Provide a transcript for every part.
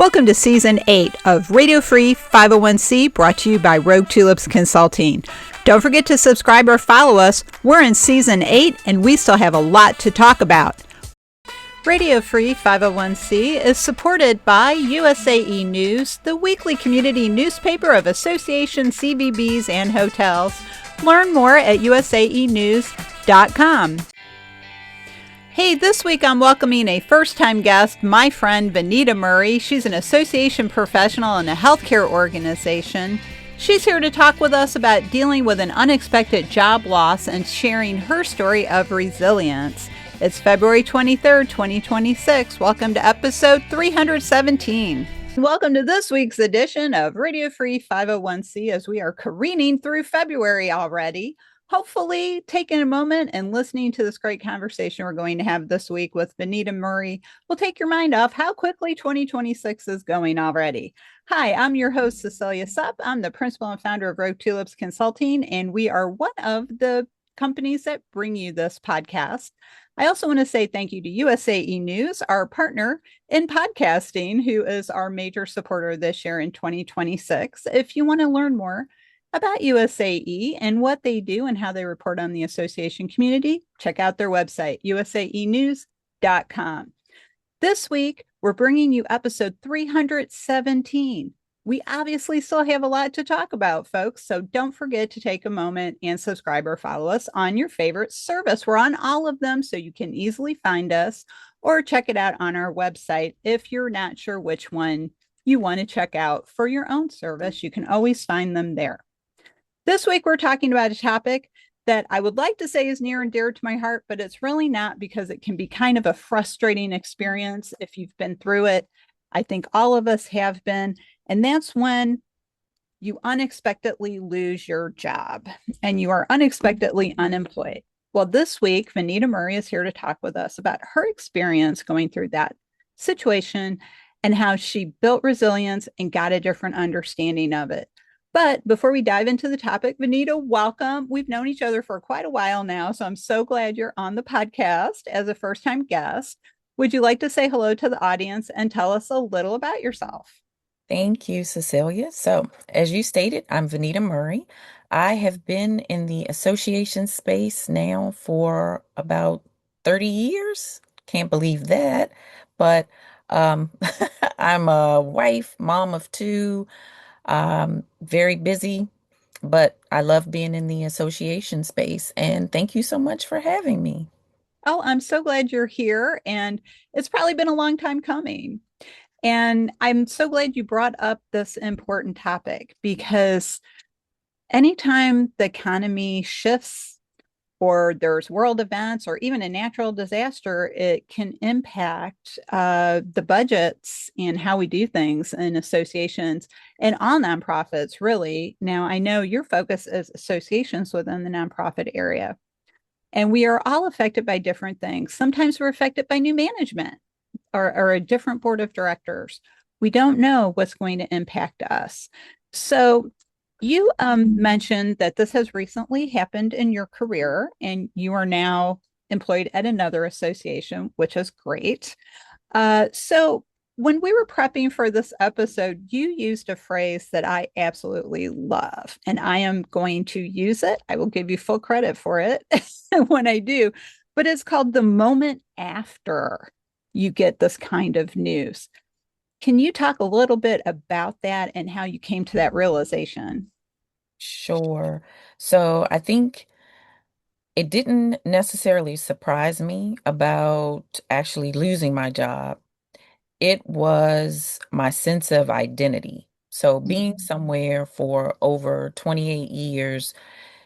Welcome to Season 8 of Radio Free 501c, brought to you by Rogue Tulips Consulting. Don't forget to subscribe or follow us. We're in Season 8 and we still have a lot to talk about. Radio Free 501c is supported by USAE News, the weekly community newspaper of Association CVBs and hotels. Learn more at usaenews.com. Hey, this week I'm welcoming a first-time guest, my friend Vanita Murray. She's an association professional in a healthcare organization. She's here to talk with us about dealing with an unexpected job loss and sharing her story of resilience. It's February 23rd, 2026. Welcome to episode 317. Welcome to this week's edition of Radio Free 501c as we are careening through February already. Hopefully taking a moment and listening to this great conversation we're going to have this week with Vanita Murray will take your mind off how quickly 2026 is going already. Hi, I'm your host, Cecilia Sepp. I'm the principal and founder of Rogue Tulips Consulting, and we are one of the companies that bring you this podcast. I also want to say thank you to USAE News, our partner in podcasting, who is our major supporter this year in 2026. If you want to learn more about USAE and what they do and how they report on the association community, check out their website, usaenews.com. This week, we're bringing you episode 317. We obviously still have a lot to talk about, folks, so don't forget to take a moment and subscribe or follow us on your favorite service. We're on all of them, so you can easily find us or check it out on our website. If you're not sure which one you want to check out for your own service, you can always find them there. This week, we're talking about a topic that I would like to say is near and dear to my heart, but it's really not, because it can be kind of a frustrating experience if you've been through it. I think all of us have been, and that's when you unexpectedly lose your job and you are unexpectedly unemployed. Well, this week, Vanita Murray is here to talk with us about her experience going through that situation and how she built resilience and got a different understanding of it. But before we dive into the topic, Vanita, welcome. We've known each other for quite a while now, so I'm so glad you're on the podcast as a first-time guest. Would you like to say hello to the audience and tell us a little about yourself? Thank you, Cecilia. So, as you stated, I'm Vanita Murray. I have been in the association space now for about 30 years. Can't believe that. But um, I'm a wife, mom of two, very busy, but I love being in the association space. And thank you so much for having me. Oh, I'm so glad you're here, and it's probably been a long time coming. And I'm so glad you brought up this important topic, because anytime the economy shifts or there's world events or even a natural disaster, it can impact the budgets and how we do things in associations and all nonprofits, really. Now, I know your focus is associations within the nonprofit area, and we are all affected by different things. Sometimes we're affected by new management or a different board of directors. We don't know what's going to impact us. So you mentioned that this has recently happened in your career, and you are now employed at another association, which is great. So when we were prepping for this episode, you used a phrase that I absolutely love, and I am going to use it. I will give you full credit for it when I do, but it's called the moment after you get this kind of news. Can you talk a little bit about that and how you came to that realization? Sure. So, I think it didn't necessarily surprise me about actually losing my job. It was my sense of identity. So, being somewhere for over 28 years,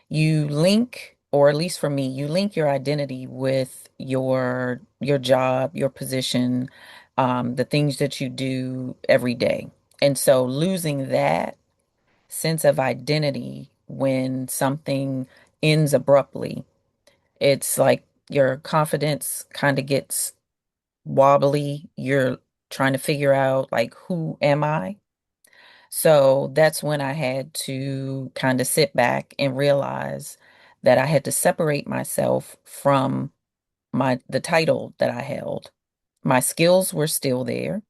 you link, or at least for me, you link your identity with your job, your position, the things that you do every day. And so, losing that sense of identity when something ends abruptly, it's like your confidence kind of gets wobbly. You're trying to figure out, like, who am I? So that's when I had to kind of sit back and realize that I had to separate myself from the title that I held. My skills were still there.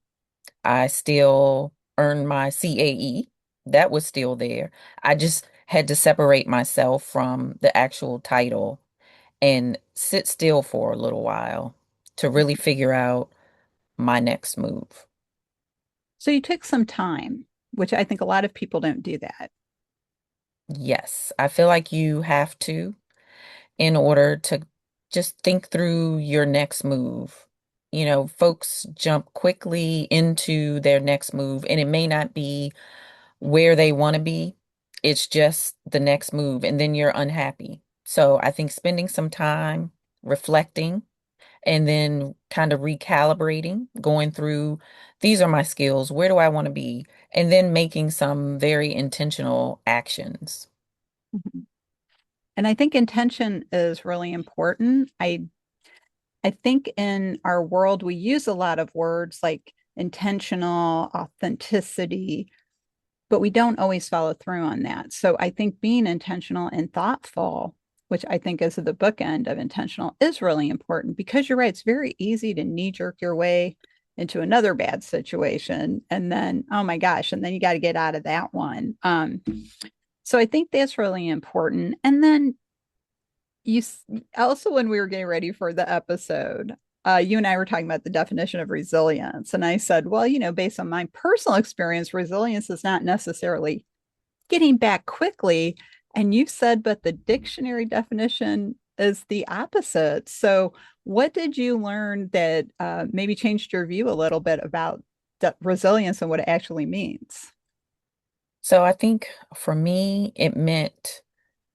I still earned my CAE. That was still there. I just had to separate myself from the actual title and sit still for a little while to really figure out my next move. So you took some time, which I think a lot of people don't do that. Yes, I feel like you have to in order to just think through your next move. You know, folks jump quickly into their next move, and it may not be where they want to be. It's just the next move, and then you're unhappy. So I think spending some time reflecting and then kind of recalibrating, going through these are my skills, where do I want to be? And then making some very intentional actions. Mhm. And I think intention is really important. I think in our world we use a lot of words like intentional, authenticity, but we don't always follow through on that. So I think being intentional and thoughtful, which I think is the bookend of intentional, is really important because you're right. It's very easy to knee jerk your way into another bad situation. And then, oh my gosh, and then you got to get out of that one. So I think that's really important. And then you also, when we were getting ready for the episode, you and I were talking about the definition of resilience. And I said, well, based on my personal experience, resilience is not necessarily getting back quickly. And you said, but the dictionary definition is the opposite. So, what did you learn that maybe changed your view a little bit about resilience and what it actually means? So I think for me, it meant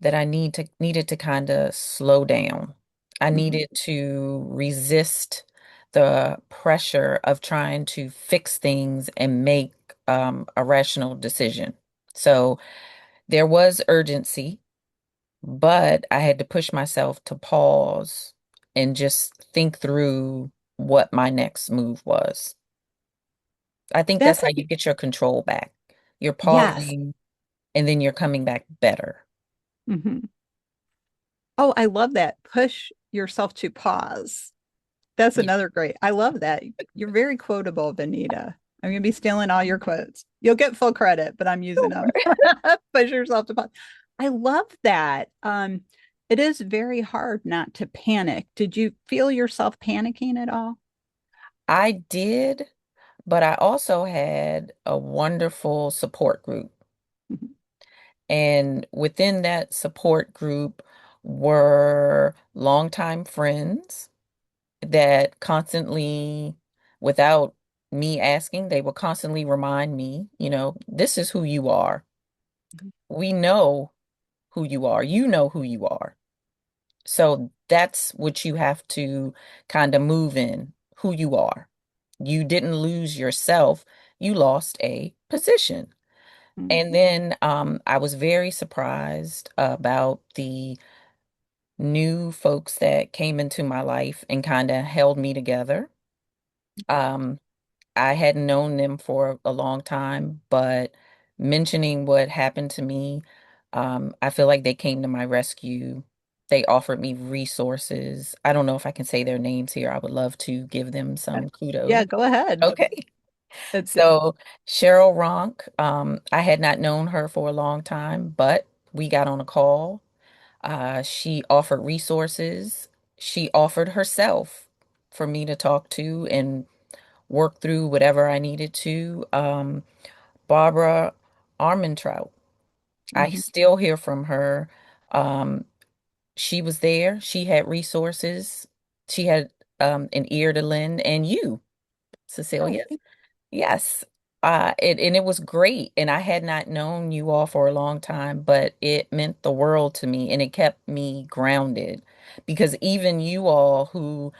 that I needed to kind of slow down. I Mhm, needed to resist the pressure of trying to fix things and make a rational decision. So there was urgency, but I had to push myself to pause and just think through what my next move was. I think that's That's how you get your control back. You're yes. pausing and then you're coming back better. Mhm. Oh, I love that. Push yourself to pause. That's Yeah. another great. I love that. You're very quotable, Vanita. I'm going to be stealing all your quotes. You'll get full credit, but I'm using them. Push yourself to pause. I love that. It is very hard not to panic. Did you feel yourself panicking at all? I did, but I also had a wonderful support group. Mhm, And within that support group were longtime friends that constantly, without me asking, they would constantly remind me, this is who you are. mhm, We know who you are. You know who you are. So that's what you have to kind of move in, who you are. You didn't lose yourself, you lost a position. mhm, And then I was very surprised about the new folks that came into my life and kind of held me together. Um, I hadn't known them for a long time, but mentioning what happened to me, I feel like they came to my rescue. They offered me resources. I don't know if I can say their names here. I would love to give them mhm. some kudos. Yeah, go ahead. Okay. It's good. So Cheryl Ronk, I had not known her for a long time, but we got on a call. She offered resources. She offered herself for me to talk to and work through whatever I needed to. Barbara Armentrout, I Mhm. still hear from her. Um, she was there. She had resources. She had an ear to lend, and you, Oh, Cecilia. Yes. And it was great. And I had not known you all for a long time, but it meant the world to me and it kept me grounded because even you all who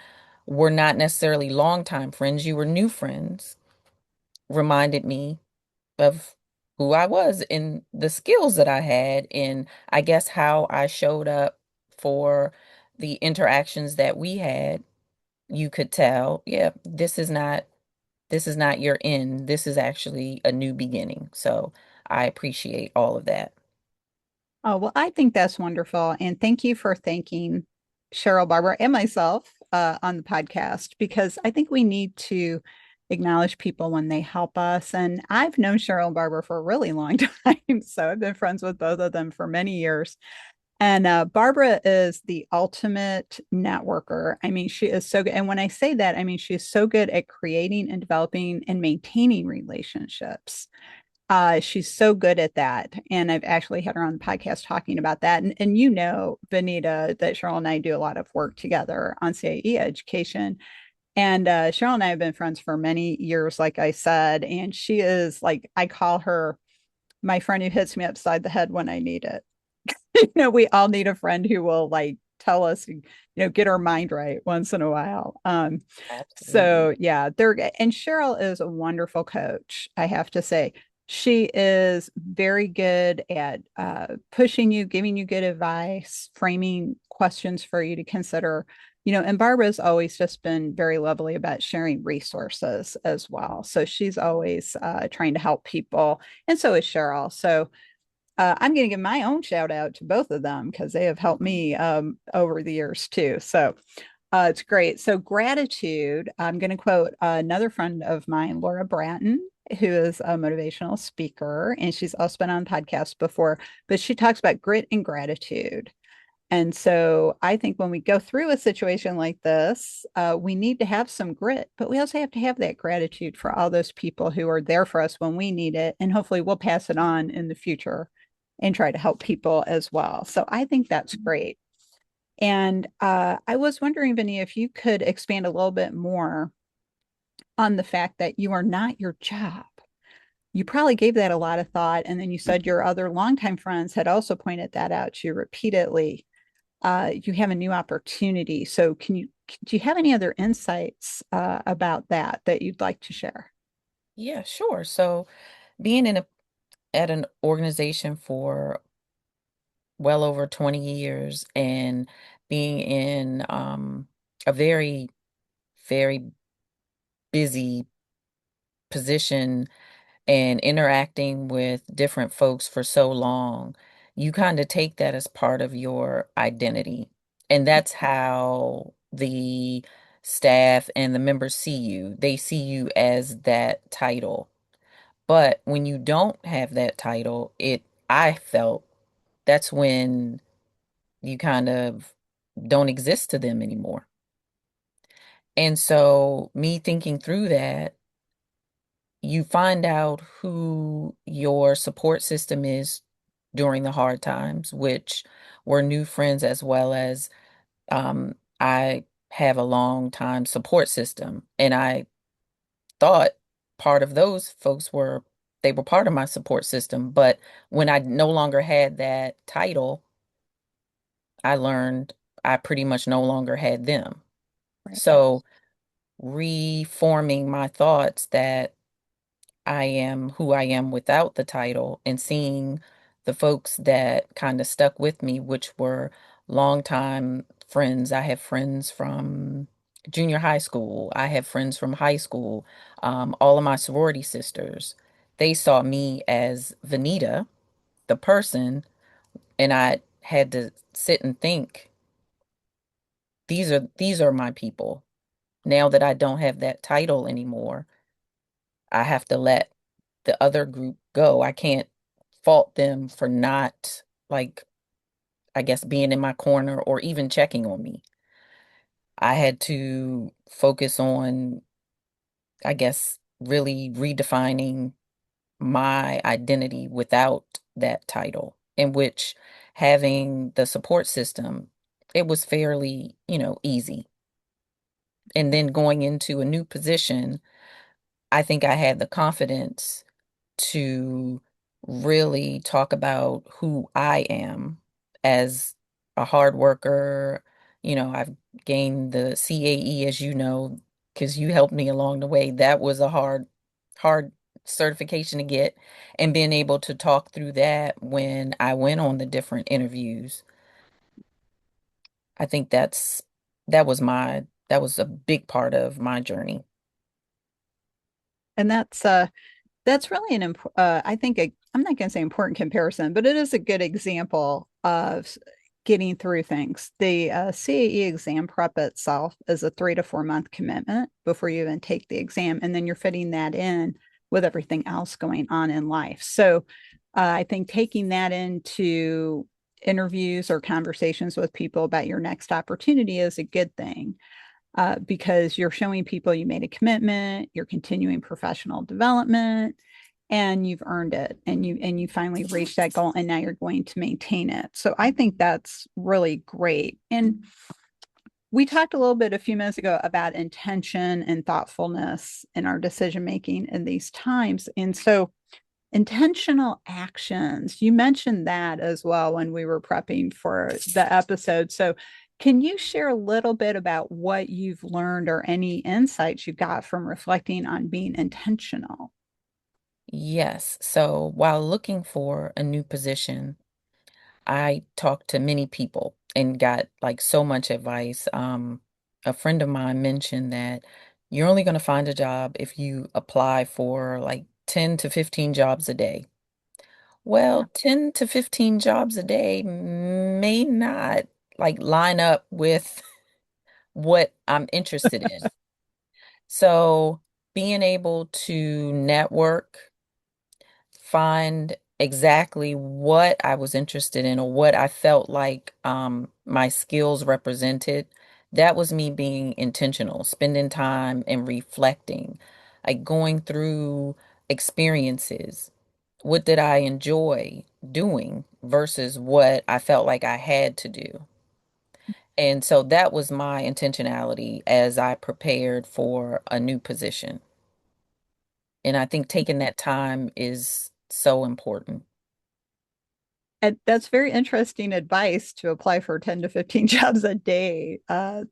were not necessarily longtime friends, you were new friends, reminded me of who I was and the skills that I had and I guess how I showed up for the interactions that we had. You could tell, yeah, this is not your end. This is actually a new beginning. So I appreciate all of that. oh, well, I think that's wonderful. And thank you for thanking Cheryl, Barbara, and myself on the podcast because I think we need to acknowledge people when they help us. And I've known Cheryl and Barbara for a really long time. So I've been friends with both of them for many years. And Barbara is the ultimate networker. I mean, she is so good. And when I say that, I mean, she's so good at creating and developing and maintaining relationships. She's so good at that. And I've actually had her on the podcast talking about that. And you know, Vanita, that Cheryl and I do a lot of work together on CAE education. And Cheryl and I have been friends for many years, like I said. And she is like, I call her my friend who hits me upside the head when I need it. We all need a friend who will like tell us, get our mind right once in a while. So Absolutely. yeah, they're and Cheryl is a wonderful coach, I have to say. She is very good at pushing you, giving you good advice, framing questions for you to consider. And Barbara's always just been very lovely about sharing resources as well. So she's always trying to help people, and so is Cheryl. So I'm going to give my own shout out to both of them because they have helped me over the years too. So it's great. So gratitude. I'm going to quote another friend of mine, Laura Bratton, who is a motivational speaker, and she's also been on podcasts before, but she talks about grit and gratitude. And so I think when we go through a situation like this, we need to have some grit, but we also have to have that gratitude for all those people who are there for us when we need it. And hopefully we'll pass it on in the future and try to help people as well. So I think that's great. And I was wondering, Vinny, if you could expand a little bit more on the fact that you are not your job. You probably gave that a lot of thought. And then you said your other longtime friends had also pointed that out to you repeatedly. You have a new opportunity. So do you have any other insights about that you'd like to share? Yeah, sure. So being at an organization for well over 20 years and being in a very, very busy position and interacting with different folks for so long, you kind of take that as part of your identity. And that's how the staff and the members see you. They see you as that title. But when you don't have that title, I felt that's when you kind of don't exist to them anymore. And so, me thinking through that, you find out who your support system is during the hard times, which were new friends as well as I have a long time support system. And I thought part of those folks they were part of my support system. But when I no longer had that title, I learned I pretty much no longer had them. Right. So reforming my thoughts that I am who I am without the title and seeing the folks that kind of stuck with me, which were longtime friends. I have friends from junior high school. I have friends from high school. All of my sorority sisters, they saw me as Vanita, the person, and I had to sit and think, these are my people. Now that I don't have that title anymore, I have to let the other group go. I can't fault them for not, like, I guess, being in my corner or even checking on me. I had to focus on, I guess, really redefining my identity without that title, in which having the support system, it was fairly, easy. And then going into a new position, I think I had the confidence to really talk about who I am as a hard worker. I've gained the CAE, as you know, because you helped me along the way. That was a hard certification to get, and being able to talk through that when I went on the different interviews. I think that was a big part of my journey. And that's really I think I'm not going to say important comparison, but it is a good example of getting through things. The CAE exam prep itself is a 3 to 4 month commitment before you even take the exam, and then you're fitting that in with everything else going on in life. So I think taking that into interviews or conversations with people about your next opportunity is a good thing, because you're showing people you made a commitment, you're continuing professional development, and you've earned it, and you finally reached that goal, and now you're going to maintain it. So I think that's really great. And we talked a little bit a few minutes ago about intention and thoughtfulness in our decision making in these times. And so intentional actions, you mentioned that as well when we were prepping for the episode. So can you share a little bit about what you've learned or any insights you got from reflecting on being intentional? Yes. So while looking for a new position, I talked to many people and got like so much advice. A friend of mine mentioned that you're only going to find a job if you apply for like 10 to 15 jobs a day. Yeah. Well, 10 to 15 jobs a day may not like line up with what I'm interested in. So being able to network, find exactly what I was interested in or what I felt like my skills represented. That was me being intentional, spending time and reflecting, like going through experiences. What did I enjoy doing versus what I felt like I had to do? And so that was my intentionality as I prepared for a new position. And I think taking that time is so important. And that's very interesting advice to apply for 10 to 15 jobs a day. And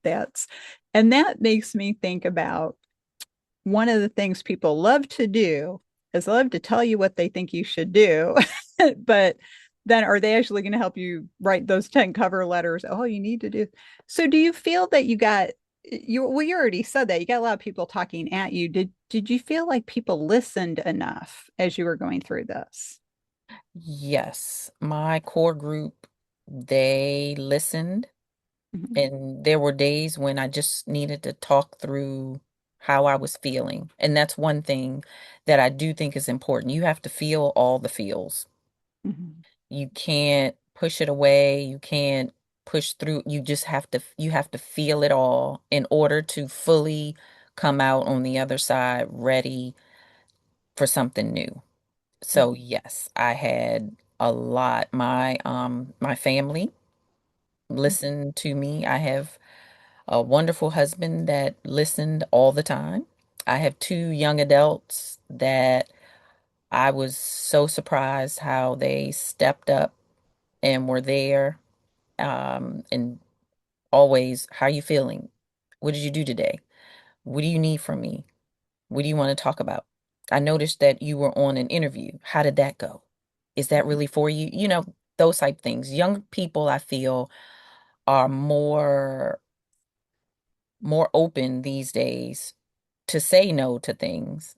that makes me think about one of the things people love to do is love to tell you what they think you should do. But then are they actually going to help you write those 10 cover letters? Oh, you need to do. So do you feel that you already said that you got a lot of people talking at you. Did you feel like people listened enough as you were going through this? Yes, my core group, they listened, Mhm, and there were days when I just needed to talk through how I was feeling. And that's one thing that I do think is important. You have to feel all the feels. mhm, You can't push it away. You can't push through. You have to feel it all in order to fully come out on the other side ready for something new. So mhm, yes, I had a lot. My family listened to me. I have a wonderful husband that listened all the time. I have two young adults that I was so surprised how they stepped up and were there. And always, how are you feeling? What did you do today? What do you need from me? What do you want to talk about? I noticed that you were on an interview. How did that go? Is that mhm, really for you? You know, those type things. Young people, I feel, are more open these days to say no to things.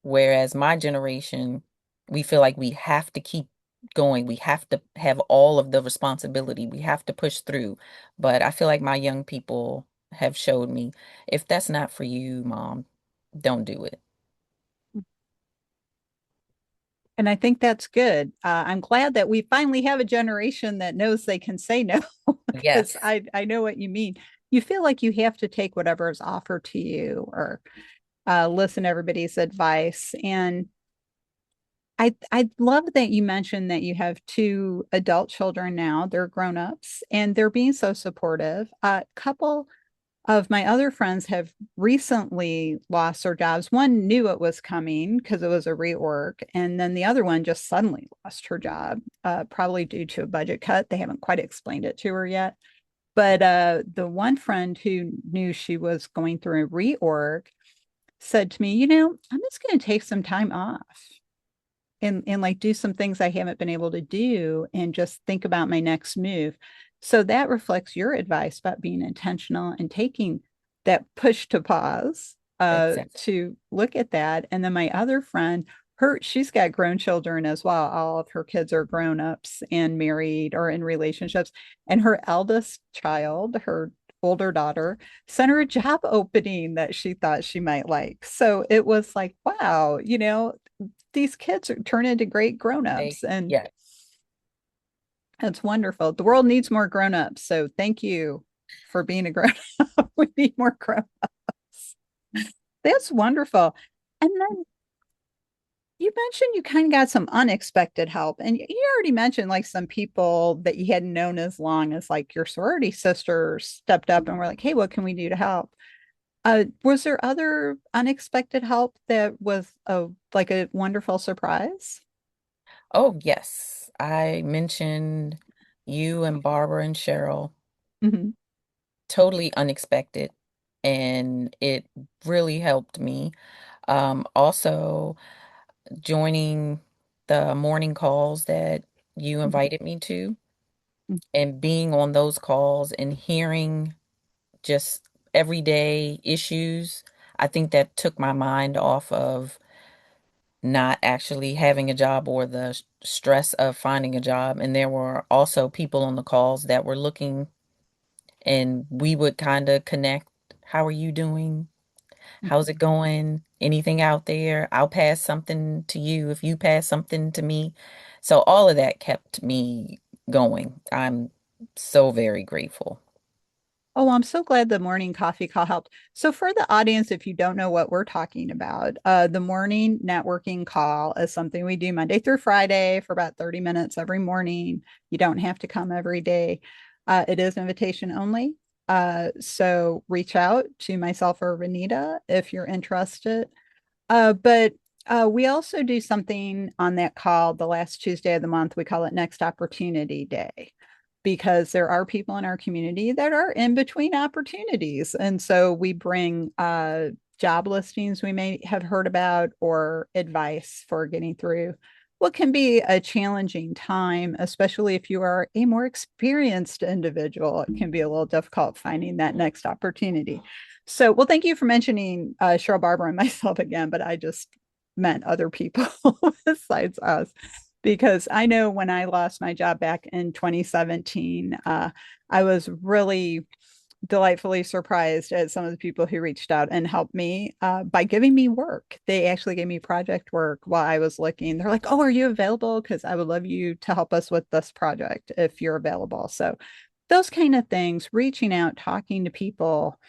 Whereas my generation, we feel like we have to keep going. We have to have all of the responsibility. We have to push through. But I feel like my young people have showed me, if that's not for you, mom, don't do it. And I think that's good. I'm glad that we finally have a generation that knows they can say no, because Yes, I know what you mean. You feel like you have to take whatever is offered to you, or listen to everybody's advice. And I love that you mentioned that you have two adult children now. They're grown-ups and they're being so supportive. A couple of my other friends have recently lost their jobs. One knew it was coming because it was a rework, and then the other one just suddenly lost her job, probably due to a budget cut. They haven't quite explained it to her yet. But the one friend who knew she was going through a reorg said to me, I'm just going to take some time off and like do some things I haven't been able to do and just think about my next move. So that reflects your advice about being intentional and taking that push to pause, exactly. to look at that. And then my other friend she's got grown children as well. All of her kids are grown ups and married or in relationships. And her eldest child, her older daughter, sent her a job opening that she thought she might like. So it was like, wow, these kids turn into great grown They, ups. And yes, it's wonderful. The world needs more grown ups. So thank you for being a grown up. We need more grown ups. That's wonderful. And then you mentioned you kind of got some unexpected help, and you already mentioned like some people that you hadn't known as long as like your sorority sisters stepped up and were like, "Hey, what can we do to help?" Was there other unexpected help that was like a wonderful surprise? oh, yes. I mentioned you and Barbara and Cheryl, Hmm. totally unexpected, and it really helped me. Also, joining the morning calls that you invited me to, and being on those calls and hearing just everyday issues, I think that took my mind off of not actually having a job or the stress of finding a job. And there were also people on the calls that were looking, and we would kind of connect. How are you doing? How's it going? Anything out there? I'll pass something to you if you pass something to me. So all of that kept me going. I'm so very grateful. Oh, I'm so glad the morning coffee call helped. So, for the audience, if you don't know what we're talking about, the morning networking call is something we do Monday through Friday for about 30 minutes every morning. You don't have to come every day. It is invitation only. So, reach out to myself or Vanita if you're interested. But we also do something on that call the last Tuesday of the month. We call it Next Opportunity Day because there are people in our community that are in between opportunities. And so we bring job listings we may have heard about or advice for getting through what can be a challenging time, especially if you are a more experienced individual. It can be a little difficult finding that next opportunity. So, well, thank you for mentioning Cheryl Barber and myself again, but I just meant other people besides us because I know when I lost my job back in 2017, I was really delightfully surprised at some of the people who reached out and helped me by giving me work. They actually gave me project work while I was looking. They're like, "Oh, are you available? Because I would love you to help us with this project if you're available." So, those kind of things, reaching out, talking to people,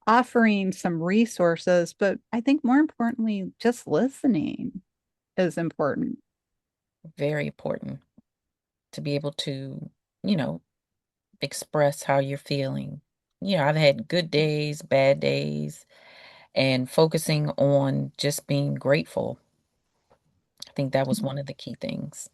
offering some resources, but I think more importantly, just listening is important. Very important to be able to, you know, express how you're feeling. I've had good days, bad days, and focusing on just being grateful. I think that was one of the key things.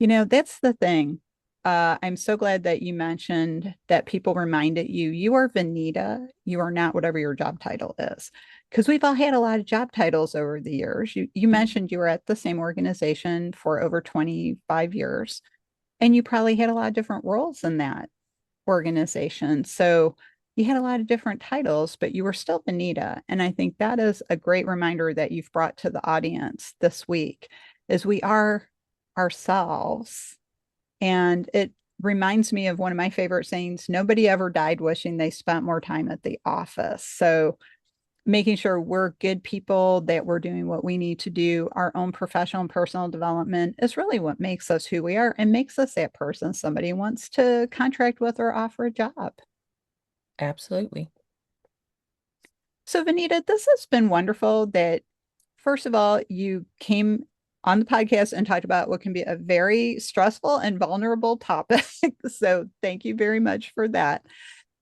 That's the thing. I'm so glad that you mentioned that people reminded you you are Vanita. You are not whatever your job title is. Because we've all had a lot of job titles over the years. You mentioned you were at the same organization for over 25 years, and you probably had a lot of different roles in that organization. So you had a lot of different titles, but you were still Vanita. And I think that is a great reminder that you've brought to the audience this week is we are ourselves. And it reminds me of one of my favorite sayings, nobody ever died wishing they spent more time at the office. So making sure we're good people, that we're doing what we need to do, our own professional and personal development is really what makes us who we are and makes us that person somebody wants to contract with or offer a job. Absolutely. So, Vanita, this has been wonderful that, first of all, you came on the podcast and talked about what can be a very stressful and vulnerable topic. So, thank you very much for that.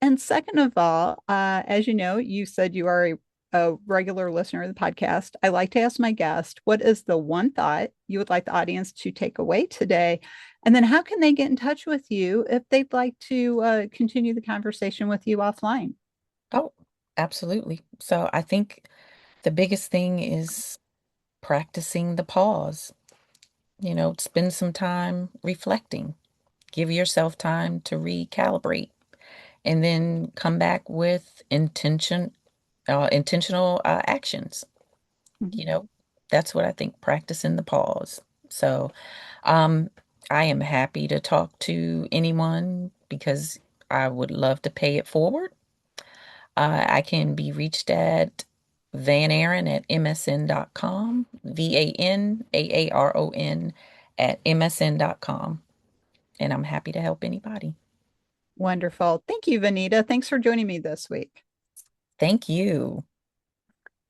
And second of all, as you know, you said you are a regular listener of the podcast. I like to ask my guest, what is the one thought you would like the audience to take away today? And then how can they get in touch with you if they'd like to continue the conversation with you offline? Oh, absolutely. So I think the biggest thing is practicing the pause. Spend some time reflecting. Give yourself time to recalibrate and then come back with intentional actions. Mhm. You know, That's what I think, practicing the pause. So, um, I am happy to talk to anyone because I would love to pay it forward. I can be reached at vanaaron at msn.com, VANAARON at msn.com. And I'm happy to help anybody. Wonderful. Thank you, Vanita. Thanks for joining me this week. Thank you.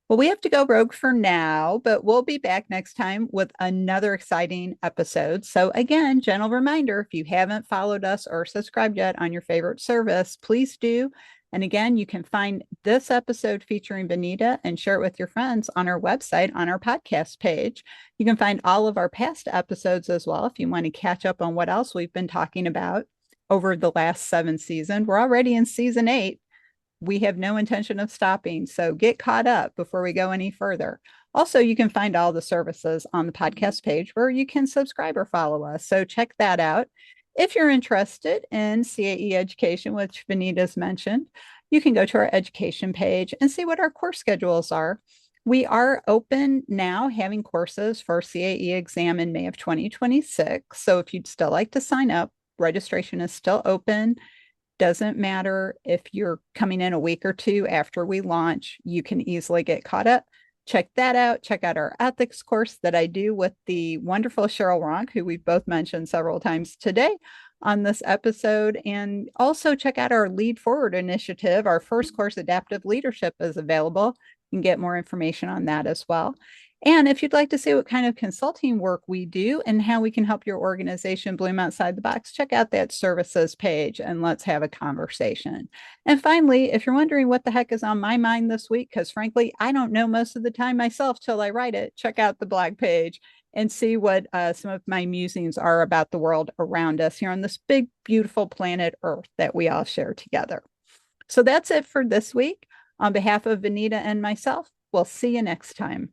Well, we have to go rogue for now, but we'll be back next time with another exciting episode. So, again, gentle reminder, if you haven't followed us or subscribed yet on your favorite service, please do. And again, you can find this episode featuring Vanita and share it with your friends on our website, on our podcast page. You can find all of our past episodes as well if you want to catch up on what else we've been talking about over the last 7 seasons. We're already in season 8. We have no intention of stopping. So get caught up before we go any further. Also, you can find all the services on the podcast page where you can subscribe or follow us. So check that out. If you're interested in CAE education, which Vanita's mentioned, you can go to our education page and see what our course schedules are. We are open now, having courses for CAE exam in May of 2026. So if you'd still like to sign up, registration is still open. Doesn't matter if you're coming in a week or two after we launch, you can easily get caught up. Check that out. Check out our ethics course that I do with the wonderful Cheryl Ronk, who we've both mentioned several times today on this episode. And also check out our Lead Forward initiative. Our first course, Adaptive Leadership, is available. You can get more information on that as well. And if you'd like to see what kind of consulting work we do and how we can help your organization bloom outside the box, check out that services page and let's have a conversation. And finally, if you're wondering what the heck is on my mind this week, because frankly, I don't know most of the time myself till I write it, check out the blog page and see what some of my musings are about the world around us here on this big, beautiful planet Earth that we all share together. So that's it for this week. On behalf of Vanita and myself, we'll see you next time.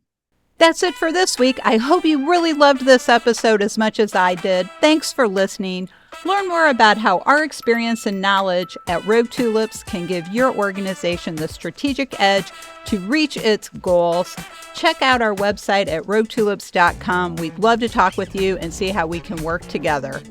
That's it for this week. I hope you really loved this episode as much as I did. Thanks for listening. Learn more about how our experience and knowledge at Rogue Tulips can give your organization the strategic edge to reach its goals. Check out our website at roguetulips.com. We'd love to talk with you and see how we can work together.